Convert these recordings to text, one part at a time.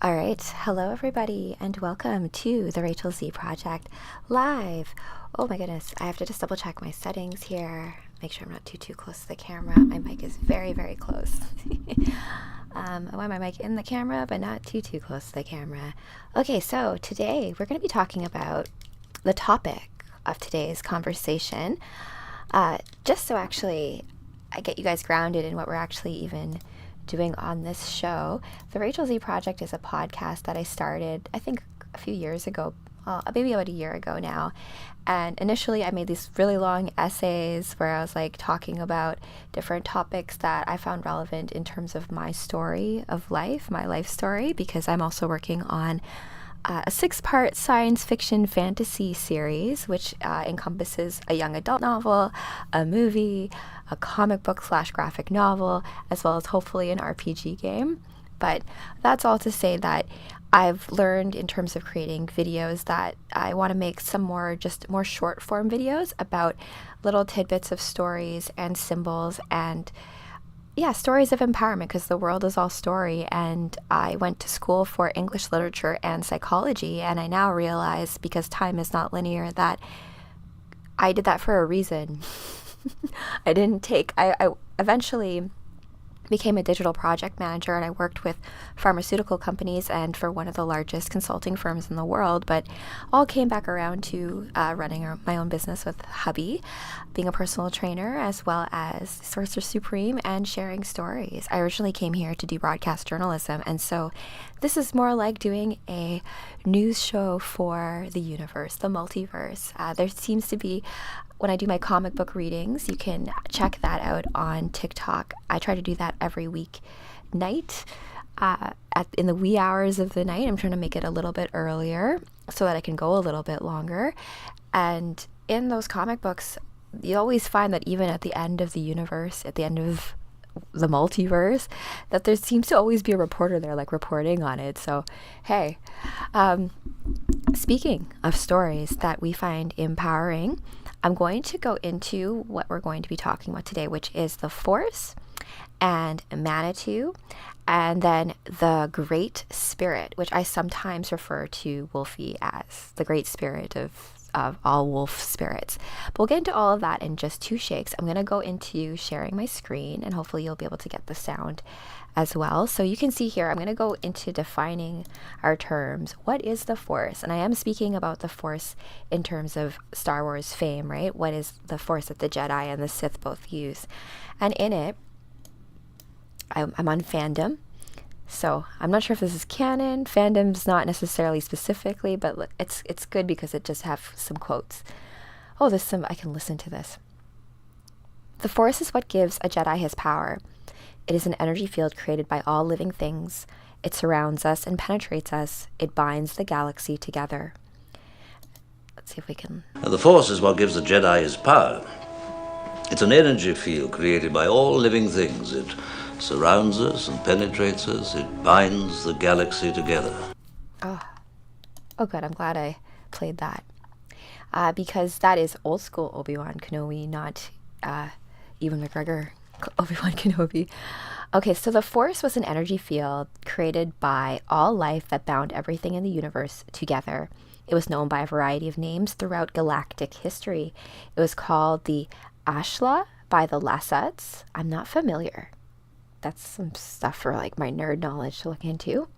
All right. Hello, everybody, and welcome to the Rachel Z Project live. Oh my goodness. I have to just double check my settings here. Make sure I'm not too close to the camera. My mic is very, very close. I want my mic in the camera, but not too close to the camera. Okay, so today we're going to be talking about the topic of today's conversation. Just so actually I get you guys grounded in what we're actually even doing on this show. The Rachel Z Project is a podcast that I started, I think, a few years ago, maybe about a year ago now. And initially I made these really long essays where I was like talking about different topics that I found relevant in terms of my story of life, my life story, because I'm also working on a 6-part science fiction fantasy series, which encompasses a young adult novel, a movie, a comic book / graphic novel, as well as hopefully an RPG game. But that's all to say that I've learned in terms of creating videos that I want to make some more short form videos about little tidbits of stories and symbols and stories of empowerment, because the world is all story. And I went to school for English literature and psychology, and I now realize, because time is not linear, that I did that for a reason. I eventually became a digital project manager, and I worked with pharmaceutical companies and for one of the largest consulting firms in the world, but all came back around to running my own business with hubby, being a personal trainer, as well as Sorcerer Supreme, and sharing stories. I originally came here to do broadcast journalism, and so this is more like doing a news show for the universe, the multiverse. There seems to be, when I do my comic book readings, you can check that out on TikTok. I try to do that every week night, in the wee hours of the night. I'm trying to make it a little bit earlier so that I can go a little bit longer. And in those comic books, you always find that even at the end of the universe, at the end of the multiverse, that there seems to always be a reporter there, like reporting on it. So, hey, speaking of stories that we find empowering, I'm going to go into what we're going to be talking about today, which is the Force and Manitou, and then the Great Spirit, which I sometimes refer to Wolfie as the Great Spirit of all wolf spirits. But we'll get into all of that in just 2 shakes. I'm going to go into sharing my screen, and hopefully you'll be able to get the sound as well. So you can see here, I'm going to go into defining our terms. What is the Force? And I am speaking about the Force in terms of Star Wars fame, right? What is the Force that the Jedi and the Sith both use? And in it, I'm on fandom. So I'm not sure if this is canon. Fandom's not necessarily specifically, but it's good because it just have some quotes. Oh, I can listen to this. The Force is what gives a Jedi his power. It is an energy field created by all living things. It surrounds us and penetrates us. It binds the galaxy together. Let's see if we can... The Force is what gives the Jedi his power. It's an energy field created by all living things. It surrounds us and penetrates us. It binds the galaxy together. Oh good. I'm glad I played that. Because that is old school Obi-Wan Kenobi, not Ewan McGregor Obi-Wan Kenobi. Okay, so the Force was an energy field created by all life that bound everything in the universe together. It was known by a variety of names throughout galactic history. It was called the Ashla by the Lasats. I'm not familiar. That's some stuff for like my nerd knowledge to look into.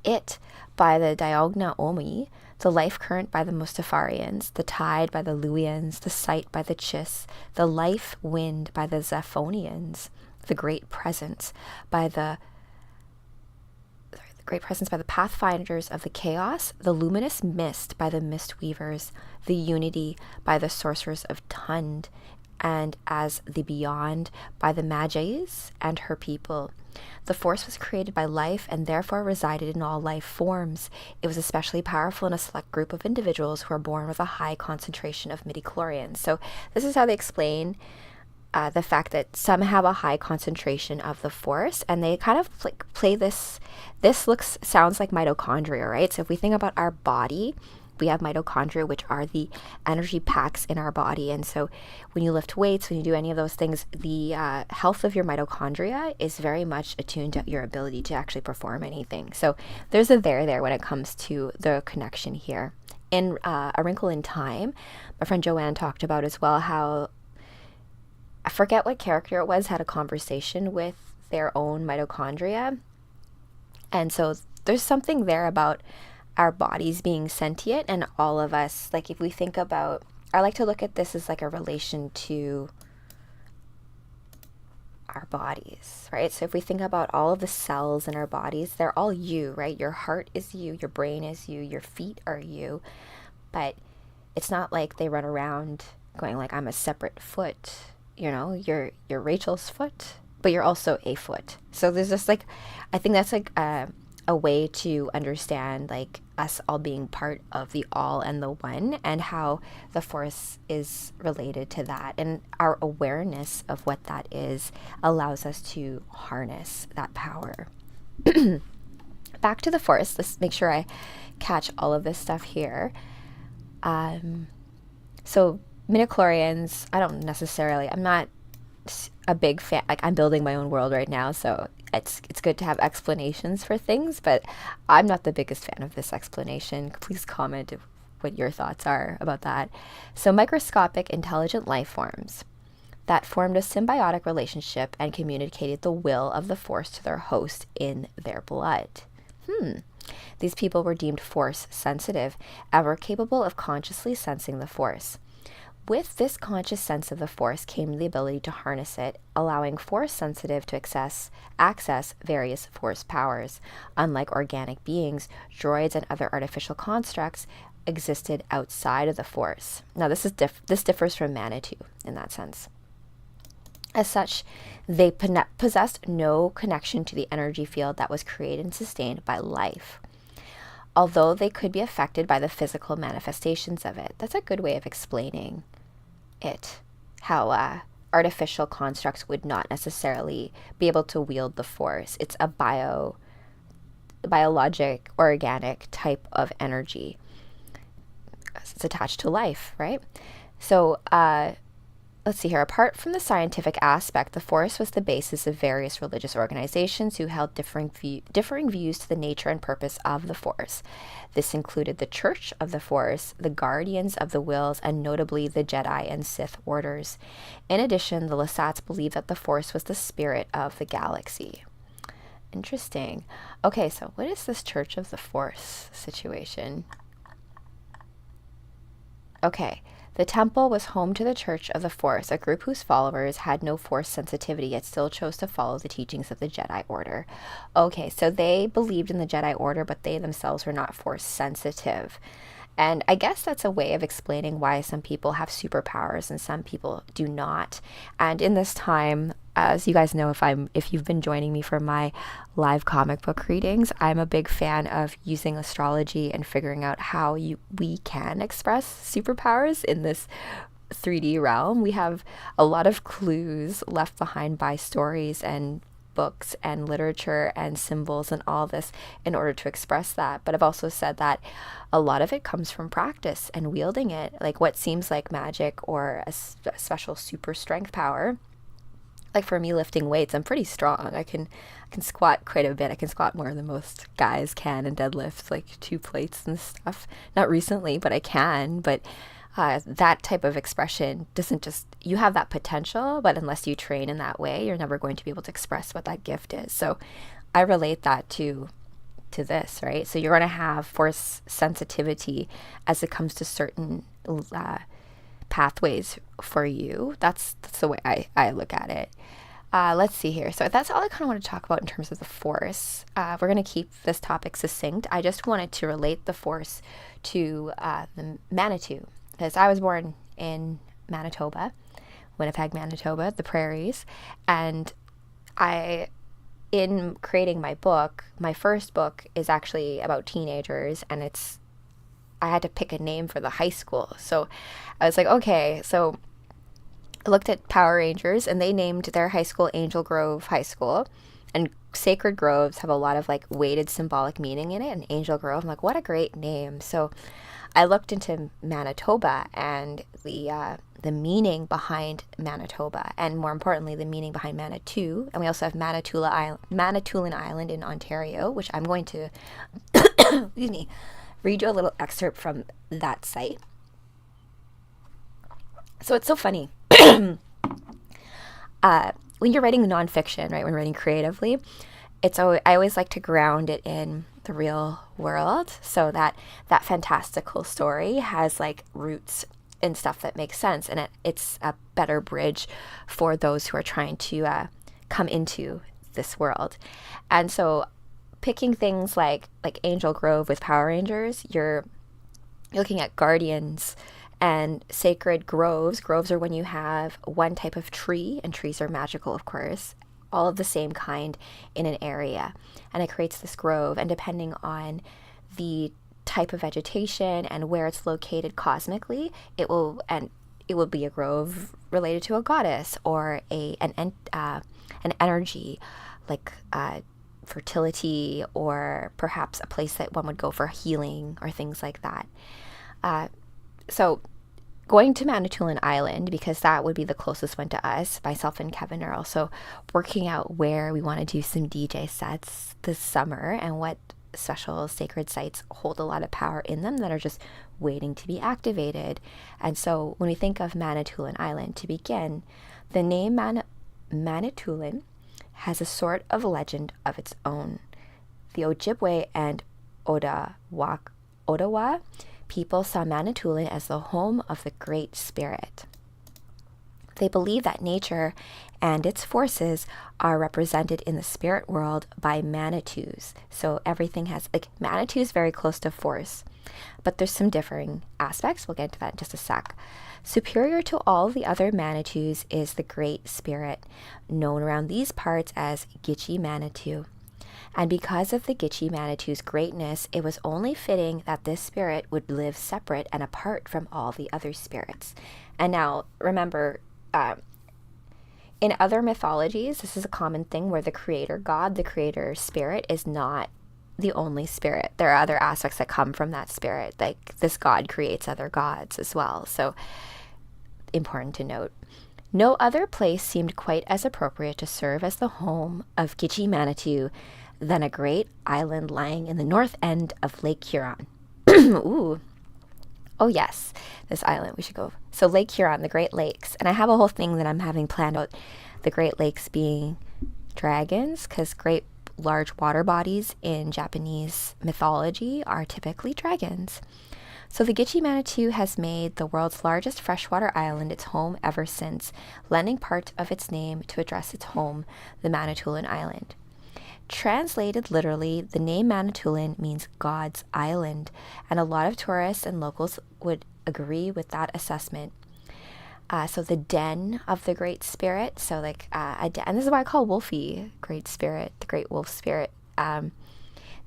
It by the Diogna Omi, the life current by the Mustafarians, the tide by the Luians, the sight by the Chiss, the life wind by the Zaphonians, the great presence by the Pathfinders of the Chaos, the luminous mist by the Mistweavers, the unity by the Sorcerers of Tund, and as the beyond by the Magi's and her people. The Force was created by life and therefore resided in all life forms. It was especially powerful in a select group of individuals who are born with a high concentration of midichlorians. So this is how they explain the fact that some have a high concentration of the Force, and they kind of play this sounds like mitochondria, right? So if we think about our body, we have mitochondria, which are the energy packs in our body. And so when you lift weights, when you do any of those things, the health of your mitochondria is very much attuned to your ability to actually perform anything. So there's a there when it comes to the connection here. In A Wrinkle in Time, my friend Joanne talked about as well how, I forget what character it was, had a conversation with their own mitochondria. And so there's something there about our bodies being sentient, and all of us, like if we think about, I like to look at this as like a relation to our bodies, right? So if we think about all of the cells in our bodies, they're all you, right? Your heart is you, your brain is you, your feet are you, but it's not like they run around going like, I'm a separate foot, you know, you're Rachel's foot, but you're also a foot. So there's just like, I think that's like a way to understand like us all being part of the all and the one, and how the force is related to that, and our awareness of what that is allows us to harness that power. Back to the force, let's make sure I catch all of this stuff here. So midichlorians, I'm not a big fan, like I'm building my own world right now, so it's good to have explanations for things, but I'm not the biggest fan of this explanation. Please comment what your thoughts are about that. So microscopic intelligent life forms that formed a symbiotic relationship and communicated the will of the force to their host in their blood. These people were deemed force sensitive, ever capable of consciously sensing the force. With this conscious sense of the force came the ability to harness it, allowing force sensitive to access various force powers. Unlike organic beings, droids and other artificial constructs existed outside of the force. Now this differs from Manitou in that sense. As such, they possessed no connection to the energy field that was created and sustained by life, although they could be affected by the physical manifestations of it. That's a good way of explaining it, how artificial constructs would not necessarily be able to wield the force. It's a biologic, organic type of energy. It's attached to life, right? So let's see here. Apart from the scientific aspect, the force was the basis of various religious organizations who held differing views to the nature and purpose of the force. This included the Church of the Force, the Guardians of the Wills, and notably the Jedi and Sith orders. In addition, the Lasats believed that the force was the spirit of the galaxy. Interesting. Okay, so what is this Church of the Force situation? Okay. The temple was home to the Church of the Force, a group whose followers had no force sensitivity yet still chose to follow the teachings of the Jedi Order. Okay, so they believed in the Jedi Order, but they themselves were not force sensitive. And I guess that's a way of explaining why some people have superpowers and some people do not. And in this time, as you guys know, if you've been joining me for my live comic book readings, I'm a big fan of using astrology and figuring out how we can express superpowers in this 3D realm. We have a lot of clues left behind by stories and books and literature and symbols and all this in order to express that. But I've also said that a lot of it comes from practice and wielding it, like what seems like magic or a special super strength power. Like for me, lifting weights, I'm pretty strong. I can squat quite a bit. I can squat more than most guys can, and deadlift like 2 plates and stuff. Not recently, but I can. But that type of expression doesn't just, you have that potential, but unless you train in that way, you're never going to be able to express what that gift is. So I relate that to this, right? So you're going to have force sensitivity as it comes to certain pathways for you. That's the way I look at it. Let's see here. So that's all I kind of want to talk about in terms of the force. We're going to keep this topic succinct. I just wanted to relate the force to the Manitou, because I was born in Manitoba, Winnipeg, Manitoba, the prairies, and in creating my book, my first book is actually about teenagers, and I had to pick a name for the high school. So I was like, okay, so I looked at Power Rangers, and they named their high school Angel Grove High School. And sacred groves have a lot of like weighted symbolic meaning in it. And Angel Grove, I'm like, what a great name. So I looked into Manitoba and the meaning behind Manitoba, and more importantly, the meaning behind Manitou. And we also have Manitoulin Island in Ontario, which I'm going to excuse me, read you a little excerpt from that site. So it's so funny. When you're writing nonfiction, right, when writing creatively, I always like to ground it in the real world, so that that fantastical story has like roots and stuff that makes sense, and it's a better bridge for those who are trying to come into this world. And so picking things like Angel Grove with Power Rangers, you're looking at guardians and sacred groves. Groves are when you have one type of tree, and trees are magical, of course, all of the same kind in an area, and it creates this grove. And depending on the type of vegetation and where it's located cosmically, it will be a grove related to a goddess or an energy like fertility, or perhaps a place that one would go for healing or things like that. So going to Manitoulin Island, because that would be the closest one to us, myself and Kevin are also working out where we want to do some DJ sets this summer, and what special sacred sites hold a lot of power in them that are just waiting to be activated. And so when we think of Manitoulin Island, to begin, the name Manitoulin has a sort of legend of its own. The Ojibwe and Ottawa people saw Manitoulin as the home of the Great Spirit. They believe that nature and its forces are represented in the spirit world by Manitous. So everything has, like, Manitou is very close to force, but there's some differing aspects. We'll get into that in just a sec. Superior to all the other Manitous is the Great Spirit, known around these parts as Gitche Manitou. And because of the Gitche Manitou's greatness, it was only fitting that this spirit would live separate and apart from all the other spirits. And now, remember, in other mythologies, this is a common thing where the creator god, the creator spirit, is not the only spirit. There are other aspects that come from that spirit. Like, this god creates other gods as well. So, important to note. No other place seemed quite as appropriate to serve as the home of Gitche Manitou than a great island lying in the north end of Lake Huron. Ooh. Oh yes, this island, we should go. So Lake Huron, the Great Lakes. And I have a whole thing that I'm having planned about the Great Lakes being dragons, because great large water bodies in Japanese mythology are typically dragons. So the Gitche Manitou has made the world's largest freshwater island its home ever since, lending part of its name to address its home, the Manitoulin Island. Translated literally, the name Manitoulin means God's Island, and a lot of tourists and locals would agree with that assessment. So the den of the Great Spirit, so like a den, and this is why I call Wolfie Great Spirit, the Great Wolf Spirit.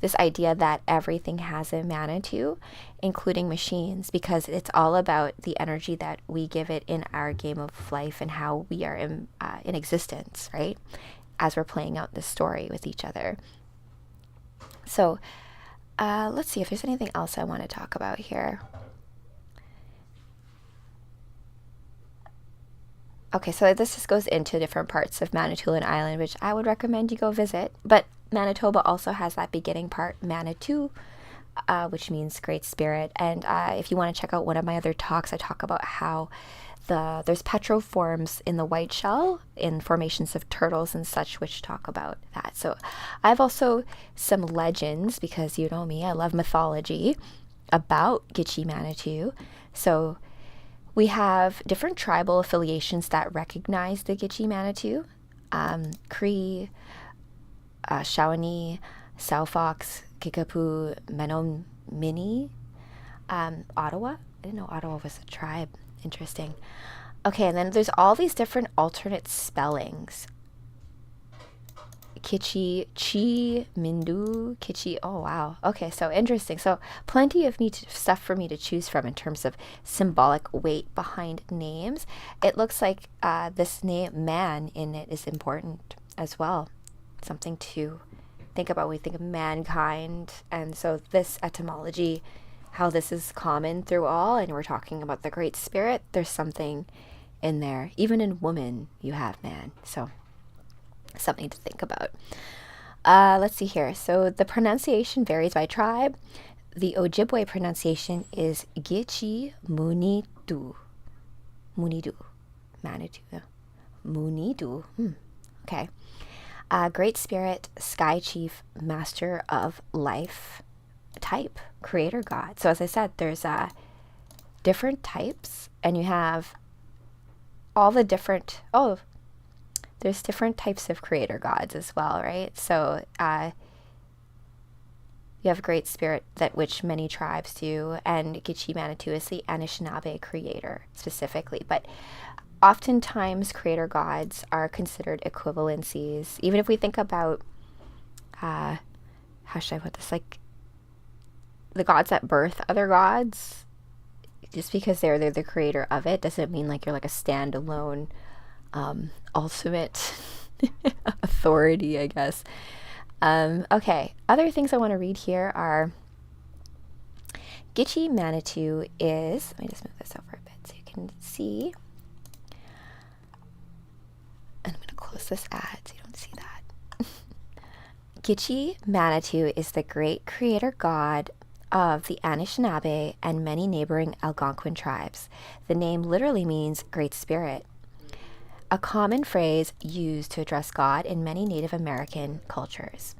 This idea that everything has a Manitou, including machines, because it's all about the energy that we give it in our game of life and how we are in existence, right? As we're playing out this story with each other. So let's see if there's anything else I want to talk about here. Okay, so this just goes into different parts of Manitoulin Island, which I would recommend you go visit. But Manitoba also has that beginning part, Manitou, which means Great Spirit. And if you want to check out one of my other talks, I talk about how there's petroforms in the white shell in formations of turtles and such, which talk about that. So I have also some legends, because you know me, I love mythology, about Gitche Manitou. So we have different tribal affiliations that recognize the Gitche Manitou. Cree, Shawnee, Southfox, Kickapoo, Menominee, Ottawa. I didn't know Ottawa was a tribe. Interesting. Okay, and then there's all these different alternate spellings. Kitchi, Chi, Mindu, Kitchi. Oh, wow. Okay, so interesting. So plenty of stuff for me to choose from in terms of symbolic weight behind names. It looks like this name, man, in it is important as well. Something to think about when we think of mankind. And so this etymology how this is common through all, and we're talking about the Great Spirit, there's something in there. Even in woman, you have man. So something to think about. Let's see here. So the pronunciation varies by tribe. The Ojibwe pronunciation is Gichi Munitu. Munitu. Manitou. Munitu. Okay. Great Spirit, Sky Chief, Master of Life type, Creator God. So as I said, there's different types, and you have all the different, there's different types of Creator Gods as well, right? So you have Great Spirit, that which many tribes do, and Gichi Manitou is the Anishinaabe creator specifically. But oftentimes, Creator Gods are considered equivalencies. Even if we think about, how should I put this? Like, the gods that birth other gods, just because they're the creator of it, doesn't mean like you're like a standalone, ultimate authority, I guess. Okay, other things I want to read here are Gichi Manitou is, let me just move this over a bit so you can see. And I'm going to close this ad so you don't see that. Gichi Manitou is the great creator god of the Anishinaabe and many neighboring Algonquin tribes. The name literally means Great Spirit, a common phrase used to address God in many Native American cultures.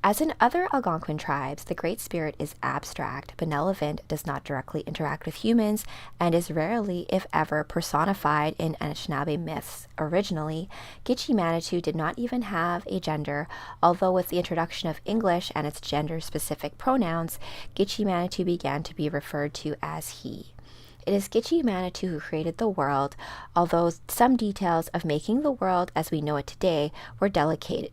As in other Algonquin tribes, the Great Spirit is abstract, benevolent, does not directly interact with humans, and is rarely, if ever, personified in Anishinaabe myths. Originally, Gichi Manitou did not even have a gender, although with the introduction of English and its gender-specific pronouns, Gichi Manitou began to be referred to as he. It is Gichi Manitou who created the world, although some details of making the world as we know it today were delegated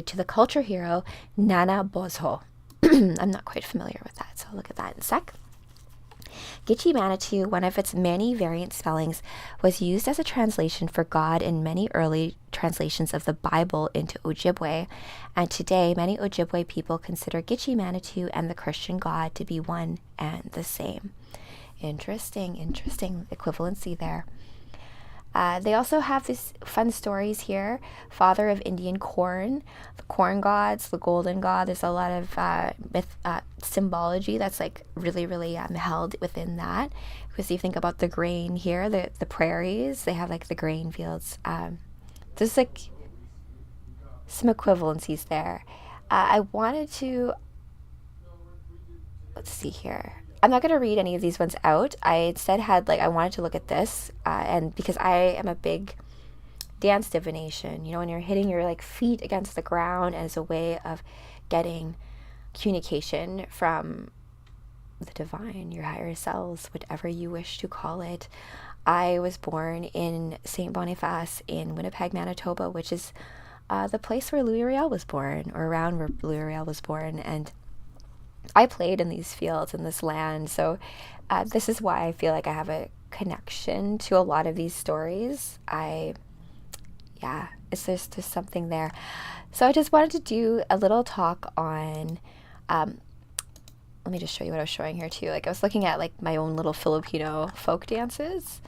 to the culture hero Nana Bozho. I'm not quite familiar with that, so I'll look at that in a sec. Gichi Manitou, one of its many variant spellings, was used as a translation for God in many early translations of the Bible into Ojibwe, and today many Ojibwe people consider Gichi Manitou and the Christian God to be one and the same. Interesting equivalency there. They also have these fun stories here. Father of Indian corn, the corn gods, the golden god. There's a lot of symbology that's like really held within that. Because you think about the grain here, the prairies, they have like the grain fields. There's like some equivalencies there. I wanted to, let's see here. I'm not going to read any of these ones out. I instead I wanted to look at this, and because I am a big dance divination, when you're hitting your like feet against the ground as a way of getting communication from the divine, your higher selves, whatever you wish to call it. I was born in St. Boniface in Winnipeg, Manitoba, which is the place where Louis Riel was born, or around where Louis Riel was born, and I played in these fields, in this land, so this is why I feel like I have a connection to a lot of these stories. There's something there. So I just wanted to do a little talk on, let me just show you what I was showing here too. Like I was looking at like my own little Filipino folk dances,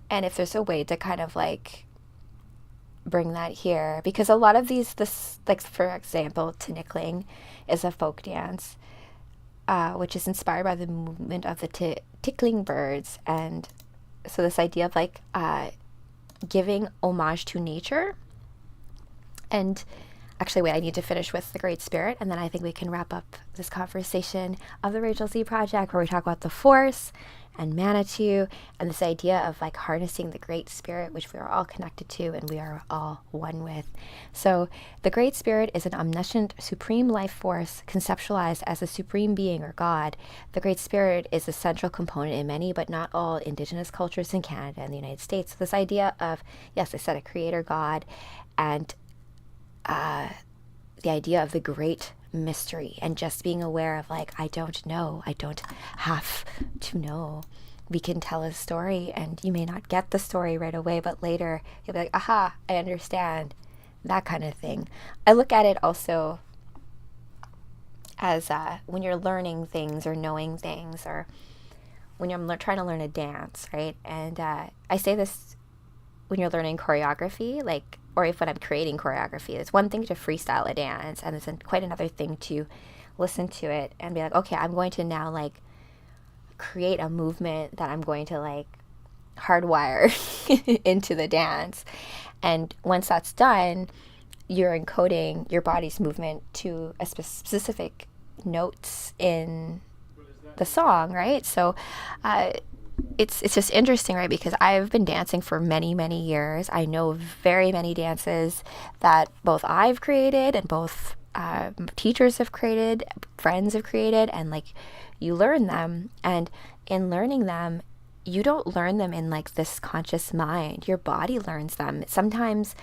and if there's a way to kind of like bring that here, because a lot of this like for example, tinikling is a folk dance, which is inspired by the movement of the tickling birds, and so this idea of like giving homage to nature. And actually, wait, I need to finish with the Great Spirit, and then I think we can wrap up this conversation of the Rachel Z Project, where we talk about the Force and Manitou, and this idea of like harnessing the Great Spirit, which we are all connected to and we are all one with. So the Great Spirit is an omniscient, supreme life force conceptualized as a supreme being or God. The Great Spirit is a central component in many, but not all, Indigenous cultures in Canada and the United States. So this idea of, yes, I said a creator God, and the idea of the great mystery, and just being aware of like, I don't know, I don't have to know. We can tell a story, and you may not get the story right away, but later you'll be like, aha, I understand, that kind of thing. I look at it also as when you're learning things or knowing things, or when you're trying to learn a dance, right? And I say this when you're learning choreography, like, or if when I'm creating choreography, it's one thing to freestyle a dance, and it's quite another thing to listen to it and be like, okay, I'm going to now like create a movement that I'm going to like hardwire into the dance. And once that's done, you're encoding your body's movement to a specific notes in the song, right? So it's just interesting, right? Because I've been dancing for many, many years. I know very many dances that both I've created and both teachers have created, friends have created, and like you learn them. And in learning them, you don't learn them in like this conscious mind. Your body learns them. Sometimes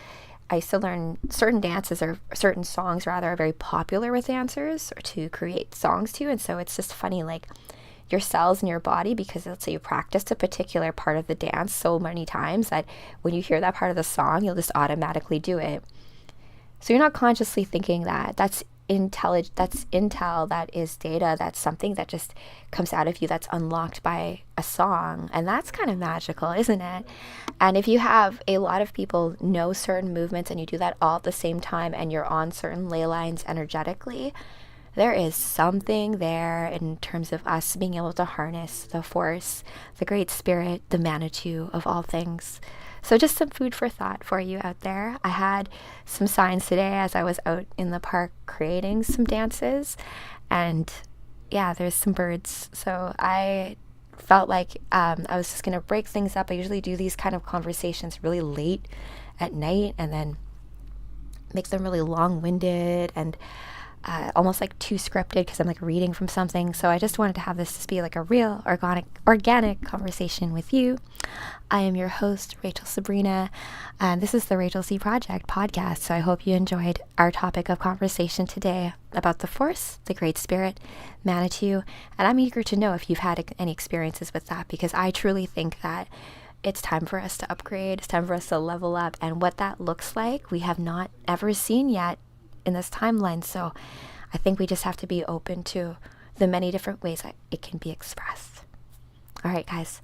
I used to learn certain dances or certain songs rather are very popular with dancers or to create songs to. And so it's just funny, like your cells in your body, because let's say you practiced a particular part of the dance so many times that when you hear that part of the song, you'll just automatically do it. So you're not consciously thinking that. That's intel, that is data, that's something that just comes out of you, that's unlocked by a song. And that's kind of magical, isn't it? And if you have a lot of people know certain movements and you do that all at the same time and you're on certain ley lines energetically, there is something there in terms of us being able to harness the force, the great spirit, the Manitou of all things. So just some food for thought for you out there. I had some signs today as I was out in the park creating some dances, and yeah, there's some birds. So I felt like I was just going to break things up. I usually do these kind of conversations really late at night and then make them really long-winded and almost like too scripted because I'm like reading from something. So I just wanted to have this just be like a real organic conversation with you. I am your host, Rachel Sabrina, and this is the Rachel Z Project podcast. So I hope you enjoyed our topic of conversation today about the force, the great spirit, Manitou. And I'm eager to know if you've had any experiences with that, because I truly think that it's time for us to upgrade. It's time for us to level up. And what that looks like, we have not ever seen yet in this timeline. So I think we just have to be open to the many different ways that it can be expressed. All right, guys,